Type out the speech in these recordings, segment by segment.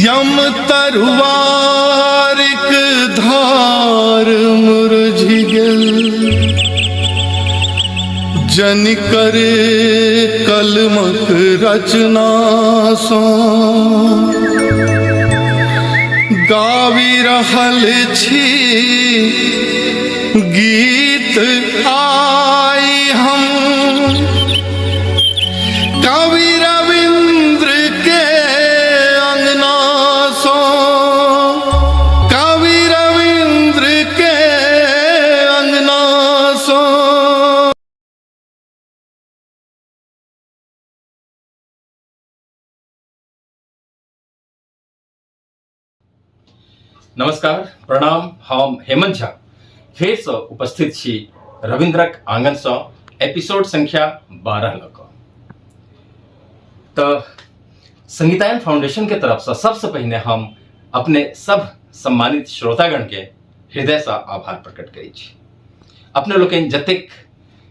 यम तरुवारिक धार मुरझि गेल, जन करे कलमक रचना सो गावी रहल छी गीत आई हम। कवि रविंद्र के अंगना सो, कवि रविंद्र के अंगना सो। नमस्कार, प्रणाम। हम हेमंत झा फेर से उपस्थित छी रविंद्रक आंगन से एपिसोड संख्या 12 लऽ कऽ। तऽ संगीतायन फाउंडेशन के तरफ से सबसे पहिने हम अपने सब सम्मानित श्रोतागण के हृदय से आभार प्रकट करै छी। अपने लोकनि जतेक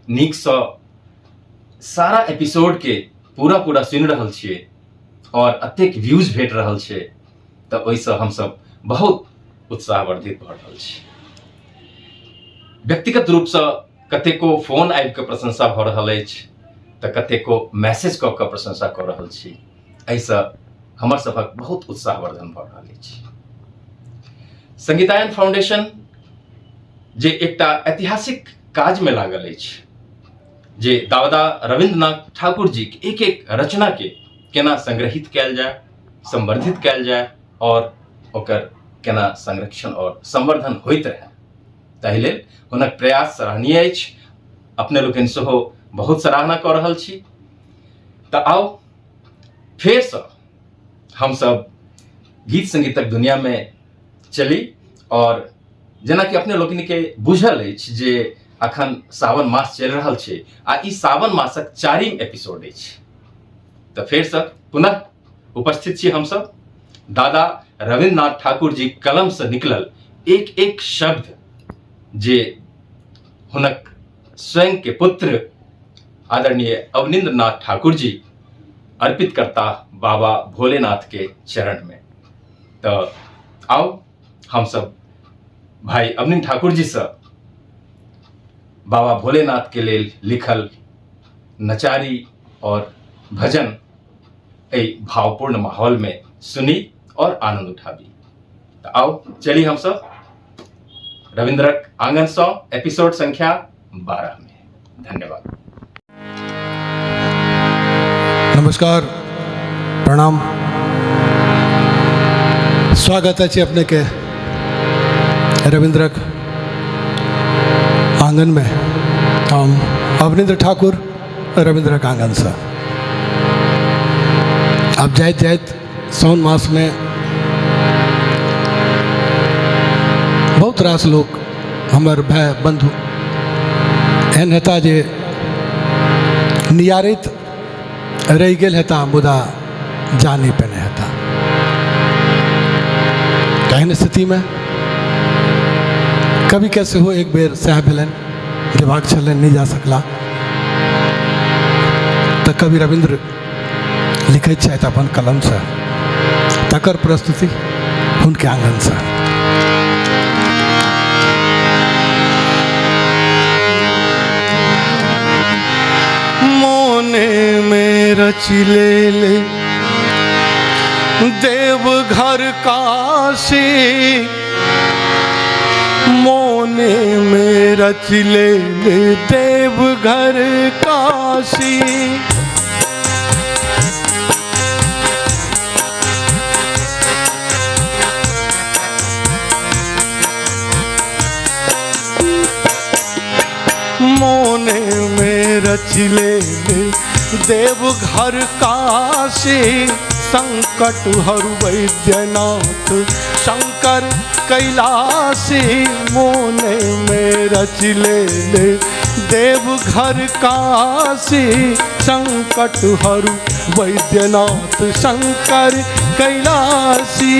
नीक से सारा एपिसोड के पूरा सुनि रहल छियै और अतेक व्यूज भेट रहल छै, तऽ ओहिसँ हमसब बहुत उत्साहवर्धित भऽ रहल छी। व्यक्तिगत रूप से कतेको फोन आबि कऽ प्रशंसा भऽ रहल अछि, तऽ कतेको मैसेज कऽ कऽ प्रशंसा कऽ रहल छी। एहिसँ हमर सभक बहुत उत्साहवर्धन भऽ रहल अछि। संगीतायन फाउंडेशन जे एकटा ऐतिहासिक काज में लागल अछि, जे दादा रविंद्रनाथ ठाकुर जी के एक एक रचना के केना संग्रहित कयल जाय, संवर्धित कयल जाय और ओकर केना संरक्षण और संवर्धन होइत रहे, ताहि लेल हुनक प्रयास सराहनीय अछि। अपने लोकनि सेहो बहुत सराहना कऽ रहल छी। तऽ आउ फेर से हमसब गीत संगीतक दुनिया में चली। और जेना कि अपने लोकनि के बुझल अछि जे अखन सावन मास चलि रहल छै आ ई सावन मासक 4म एपिसोड अछि। तऽ फेर से पुनः उपस्थित छी हमसब दादा रविंद्रनाथ ठाकुर जी कलम से निकलल एक एक शब्द जे हुनक स्वयं के पुत्र आदरणीय अवनींद्रनाथ ठाकुर जी अर्पित करता बाबा भोलेनाथ के चरण में। तो आओ हम सब भाई अवनींद्र ठाकुर जी से बाबा भोलेनाथ के लेल लिखल नचारी और भजन एहि भावपूर्ण माहौल में सुनी और आनंद उठाबी। तो आओ चली हम सब रविंद्रक आंगन सौ एपिसोड संख्या 12 में। धन्यवाद। नमस्कार, प्रणाम। स्वागत है अपने के रविंद्रक आंगन में। हम अवनींद्र ठाकुर रविंद्रक आंगन से अब जाइत सावन मास में बहुत रास लोग हमर भाई बंधु एहन हेता जे नियारित रह गेल हेता, मुदा जा नहीं पेने हेता। एहन स्थिति में कभी कैसे हो एक बेर सह भेलन दिमाग छलन नहीं जा सकला, तो कवि रविंद्र लिखे छथि अपन कलम से, तकर प्रस्तुति उनके आंगन से। मोने में रचिले ले देवघर काशी, मोने में रचिले ले देवघर काशी। मोने में रचिले देवघर काशी, संकट हरु वैद्यनाथ शंकर कैलाशी। मोने में रचिले देवघर काशी, संकट हरु वैद्यनाथ शंकर कैलाशी।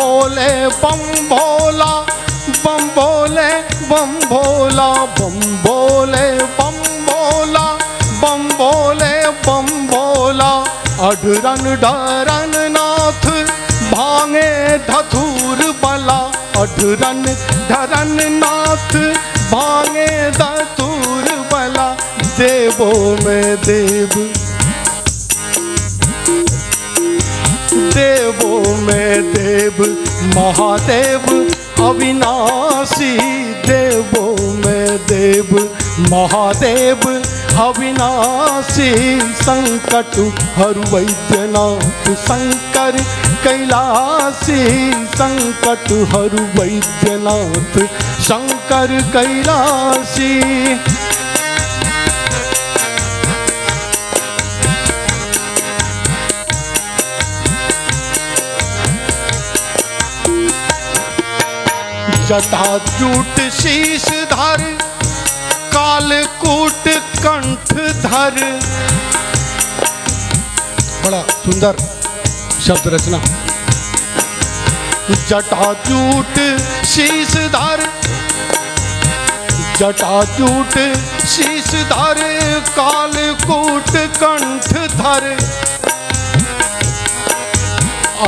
भोले बम भोला, बम भोले बम भोला, बम भोले बम भोला, बम भोले बम भोला। अढरन ढरन नाथ भांगे धतूर बला, अढरन ढरन नाथ भांगे धतूर बला। देवों में देव, देवों में देव महादेव अविनाशी, देवों में देव महादेव अविनाशी। संकट हरु वैद्यनाथ शंकर कैलाशी, संकट हरु वैद्यनाथ शंकर कैलाशी। जटाजूट शीश धर, कालकूट कंठ धर। बड़ा सुंदर शब्द रचना। जटाजूट शीश धर, जटाजूट शीश धर, कालकूट कंठ धर।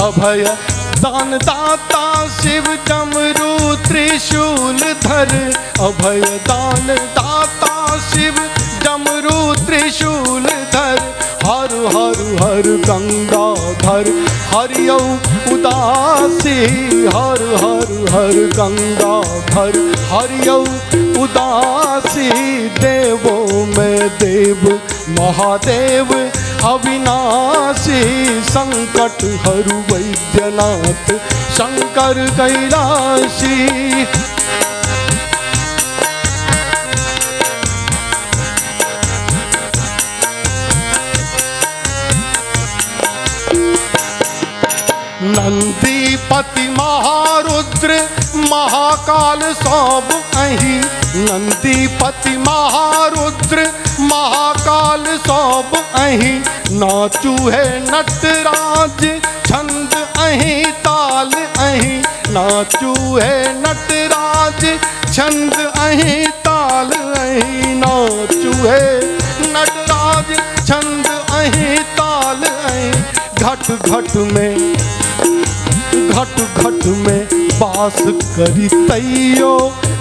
अभय दान दाता शिव डमरू त्रिशूल धर, अभय दान दाता शिव डमरू त्रिशूल धर। हर हर हर गंगाधर हरियौ उदासी, हर हर हर गंगाधर हरियौ उदासी। देवों में देव महादेव अविनाशी, संकट हरु वैद्यनाथ शंकर कैलाशी। नंदीपति महारुद्र महाकाल सब अहि, नंदीपति महारुद्र महाकाल सब अहि। नाचू है नटराज छंद अहि ताल अहि, नाचू है नटराज छंद अहि ताल अहि। नाचू है नटराज छंद अहि ताल अहि। घट घट में, घट घट में वास करी तैयो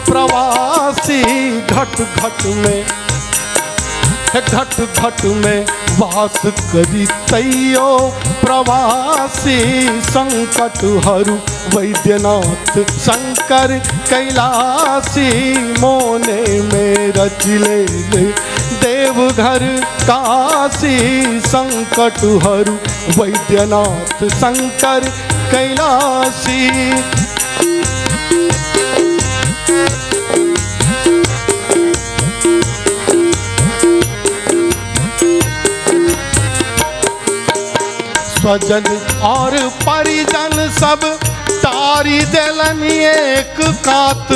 प्रवासी, घट घट में, घट घट में वास करी तैयो प्रवासी। संकट हरु वैद्यनाथ शंकर कैलाशी, मोने में रच ले देवघर काशी। संकट हरु वैद्यनाथ शंकर कैलाशी। स्वजन और परिजन सब तारी देलन एक कात।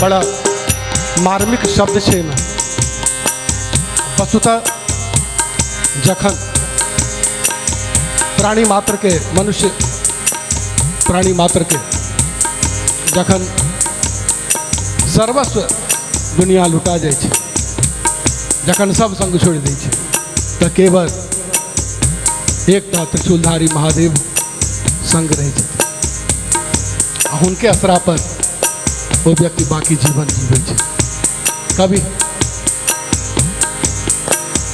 बड़ा मार्मिक शब्द छे ना। वस्तुतः जखन प्राणी मात्र के, मनुष्य प्राणी मात्र के जखन सर्वस्व दुनिया लुटा जाए छे, जखन सब संग छोड़ दै छे, तो केवल एकटा त्रिशूलधारी महादेव संग रहे छथिन। हुनके असरा पर वो व्यक्ति बाकी जीवन जीवे छे। कवि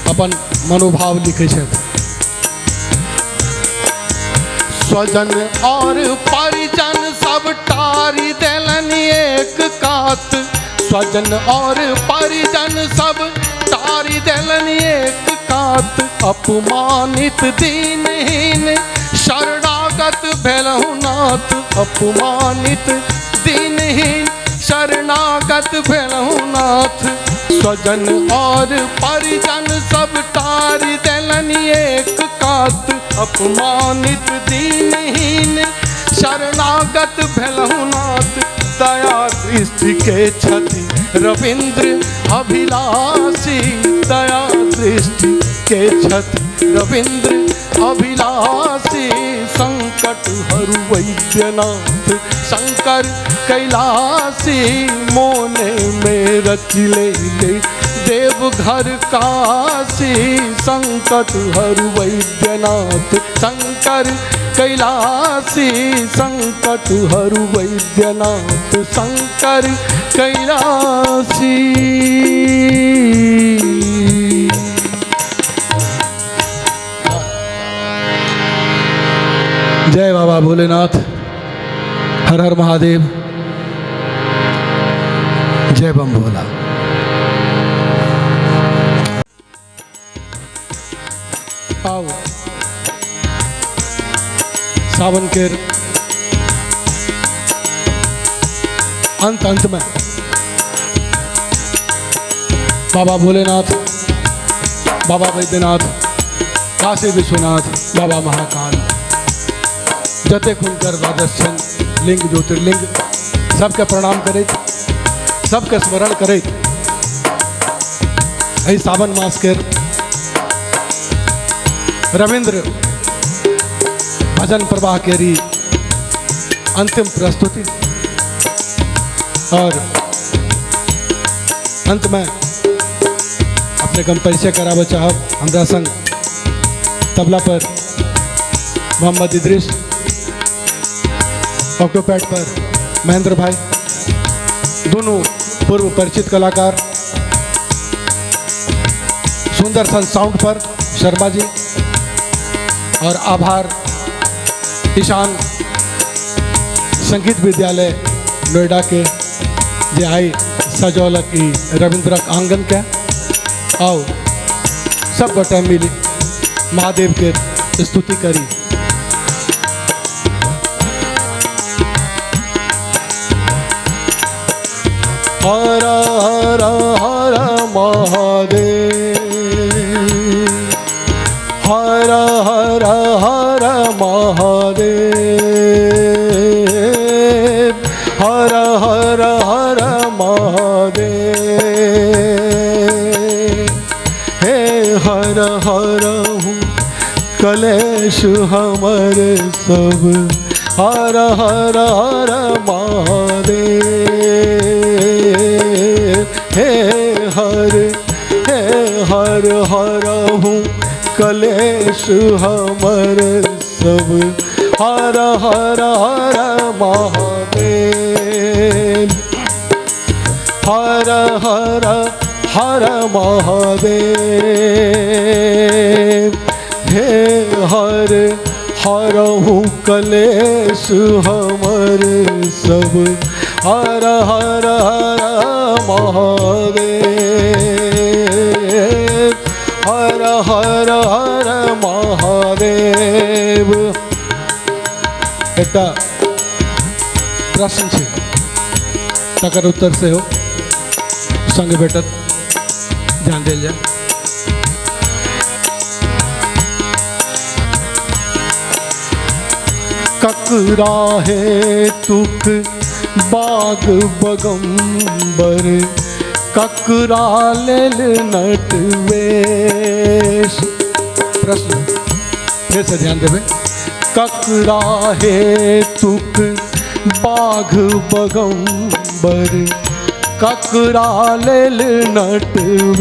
अपन मनोभाव लिखे छथि। स्वजन और परिजन सब टारी देलन एक कात, स्वजन और परिजन सब टारी देलन एक कात। अपमानित दीनहीन शरणागत भेलहु नाथ, अपमानित दीनहीन शरणागत भेलहु नाथ। स्वजन और परिजन सब टारी देलन एक कात, अपमानित दीनहीन शरणागत भेलहु नाथ। दया दृष्टि के छति रविंद्र अभिलाषी, दया दृष्टि के छति रविंद्र अभिलाषी। संकट संकट हरु वैद्यनाथ शंकर कैलासी मोने में रच ले देवघर काशी संकट हरु वैद्यनाथ शंकर कैलासी संकट हरु वैद्यनाथ शंकर कैलासी। जय बाबा भोलेनाथ, हर हर महादेव, जय बम भोला। आओ सावन के अंत में बाबा भोलेनाथ, बाबा बैद्यनाथ, काशी विश्वनाथ, बाबा महाकाल, जते कुंकर द्वादशन लिंग ज्योतिर्लिंग सबके प्रणाम करे, सबके स्मरण करे। यही सावन मास के रविंद्र भजन प्रवाह केरी अंतिम प्रस्तुति और अंत में अपने कम परिचय करावे चाहब। हमरा संग तबला पर मोहम्मद इद्रिस, ऑक्टोपैड पर महेंद्र भाई, दोनों पूर्व परिचित कलाकार। सुंदर सन साउंड पर शर्मा जी और आभार ईशान संगीत विद्यालय नोएडा के जे आई सजौलक ई रविंद्रक आंगन के। आओ सब गोटे मिली महादेव के स्तुति करी। हर हर हर महादेव, हर हर हर महादेव, हर हर हर महादेव। हे हर हर हूँ कलेश हमर सब, हर हर हर महादेव। हे हर हर हूँ कलेश हमर सब, हर हर हर महादेव। हर हर हर महादेव। हे हर हर हूँ कलेश हमर सब, हर हर हर महादेव। हर हर हर महादेव। एकटा प्रश्न छै, तकर उत्तर से हो संग भेटत, ध्यान देल जाए। ककरा है तुक बाग बगंबर, ककरा लेल नटवेश। प्रश्न फिर से ध्यान देवे। ककरा है तुक बाघ बगंबर, ककरा लेल नटवेश।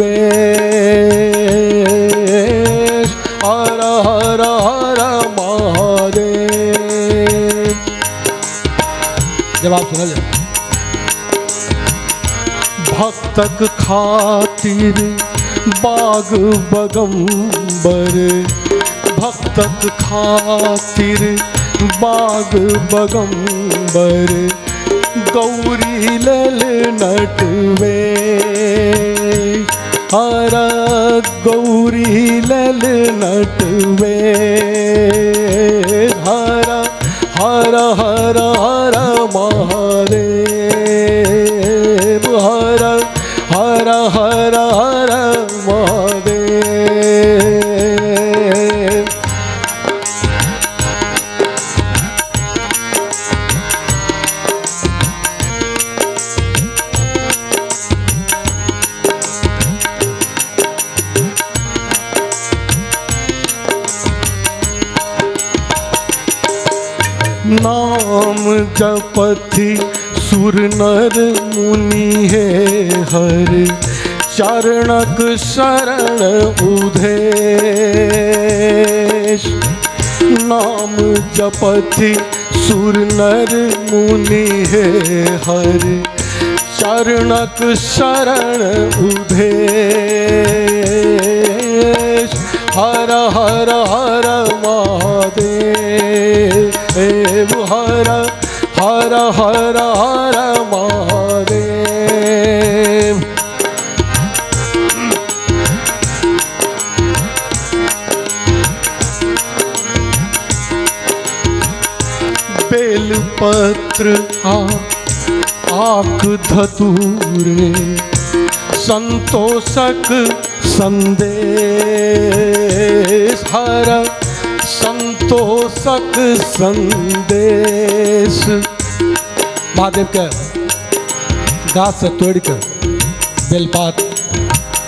हर हर हर महादेव। जवाब सुना जाए। भक्तक खातिर बाग बगंबर, भक्तक खातिर बाग बगंबर, गौरी लेल नटवे। हर गौरी लेल नटवे। हर हर हर हर महादेव। हर हर हर हर महादेव। जपथि सुर नर मुनि हे हर चरणक शरण उदेश। नाम जपथि सुर नर मुनि हे हर चरणक शरण उदेश। हर हर हर महादेव हर हर हर हर महादेव। बेलपत्र आक धतूरे संतोषक संदेश। हर संतोषक संदेश। महादेव के गाछ से तोड़ कर बेलपात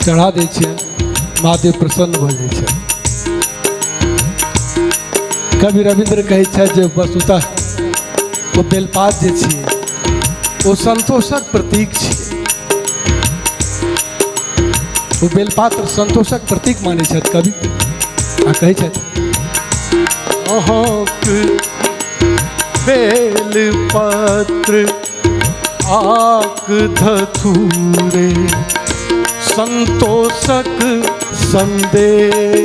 चढ़ा दै छियै, महादेव प्रसन्न भऽ जाइ छै। कवि रविंद्र कहै छै जे वस्तुतः ओ बेलपात जे छियै ओ संतोषक प्रतीक छियै। ओ बेलपात्र संतोषक प्रतीक मानै छथि कवि आ कहै छथि अहाँक बेलपत्र आक धतूरे संतोषक संदेश।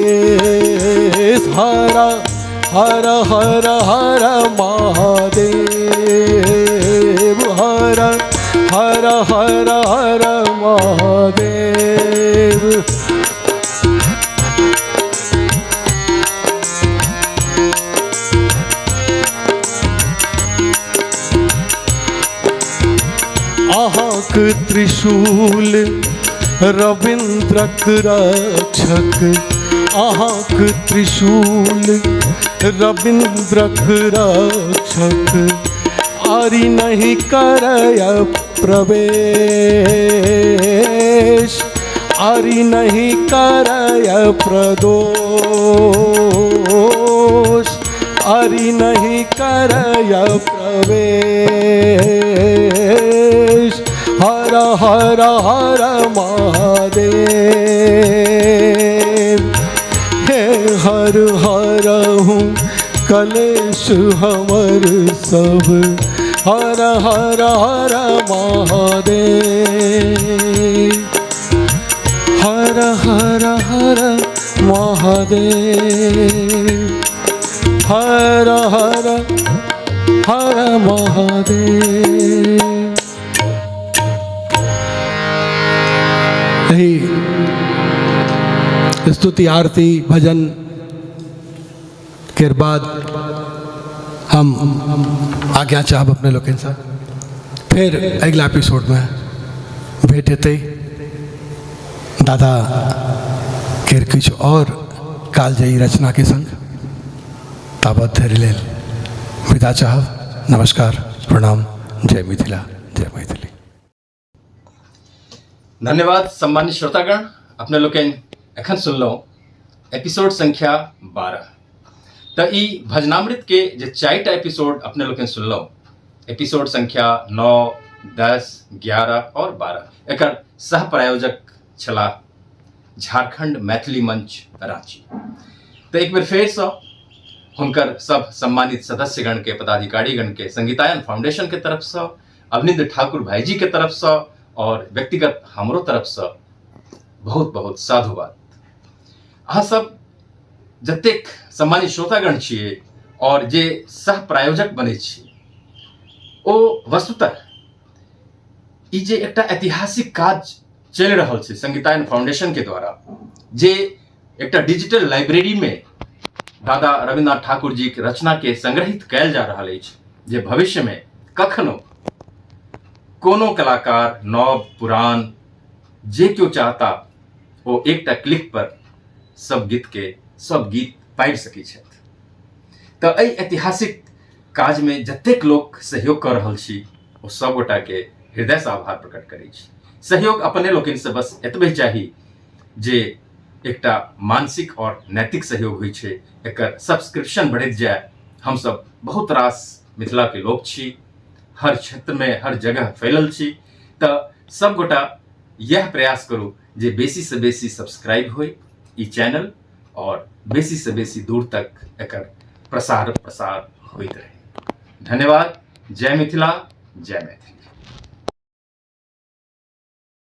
हर हर हर हर महादेव हर हर हर हर महादेव। अहाँक त्रिशूल रविंद्रक रक्षक। अहाँक त्रिशूल रविंद्रक रक्षक। आरी नहीं करय प्रवेश। आरी नहीं करय प्रदोष। आरी नहीं करय प्रवेश। हर हर हर महादेव। हे हर हर हूँ कलेश हमर सब। हर हर हर महादेव। हर हर हर महादेव। हर हर हर महादेव। यही स्तुति आरती भजन के बाद हम आज्ञा चाहब अपने लोग साथ। फिर अगला एपिसोड में भेंट हेतै दादा केर किछु और कालजयी रचना के संग। ताबत धैर्य लेल विदा चाहब। नमस्कार, प्रणाम, जय मिथिला, जय मैथिली। धन्यवाद सम्मानित श्रोतागण। अपने लोग एखन सुनलहुँ एपिसोड संख्या 12। तो ई भजनामृत के जे 4टा एपिसोड अपने लोग सुनलहुँ, एपिसोड संख्या 9, 10, 11 और 12 एकर सह प्रायोजक छलाह झारखंड मैथिली मंच रांची। तो एक बेर फेर से हुनकर सब सम्मानित सदस्यगण के, पदाधिकारीगण के, संगीतायन फाउंडेशन के तरफ से, अवनिंद ठाकुर भाईजी के तरफ से और व्यक्तिगत हमरो तरफ से बहुत बहुत साधुवाद। अहाँ सब जतेक सम्मानित श्रोतागण छियै और जे सह प्रायोजक बने छी, ओ वस्तुतः ई जे एकटा ऐतिहासिक काज चलि रहल छै संगीतायन फाउंडेशन के द्वारा, जे एकटा डिजिटल लाइब्रेरी में दादा रविन्द्रनाथ ठाकुर जी के रचना के संग्रहित कयल जा रहल अछि, जे भविष्य में कखनो कोनो कलाकार नव पुरान जे क्यों चाहता वो एकटा क्लिक पर सब गीत पढ़ि सकै छथि। तऽ एहि ऐतिहासिक काज में जतेक लोक सहयोग कर रहल छी, ओ सब गोटा के हृदय से आभार प्रकट करै छी। सहयोग अपने लोकनि से बस एतबे चाही जे एकटा मानसिक और नैतिक सहयोग होइ छै, एकर सब्सक्रिप्शन बढ़ैत जाए, हम सब बहुत रास मिथिला के लोग छी, हर क्षेत्र में हर जगह फैलल छी, तो सब गोटा यह प्रयास करू जे बेसी से बेसी सब्सक्राइब होई ई चैनल और बेसी से बेसी दूर तक एकर प्रसार होइत रहे। धन्यवाद। जय मिथिला, जय मैथिली।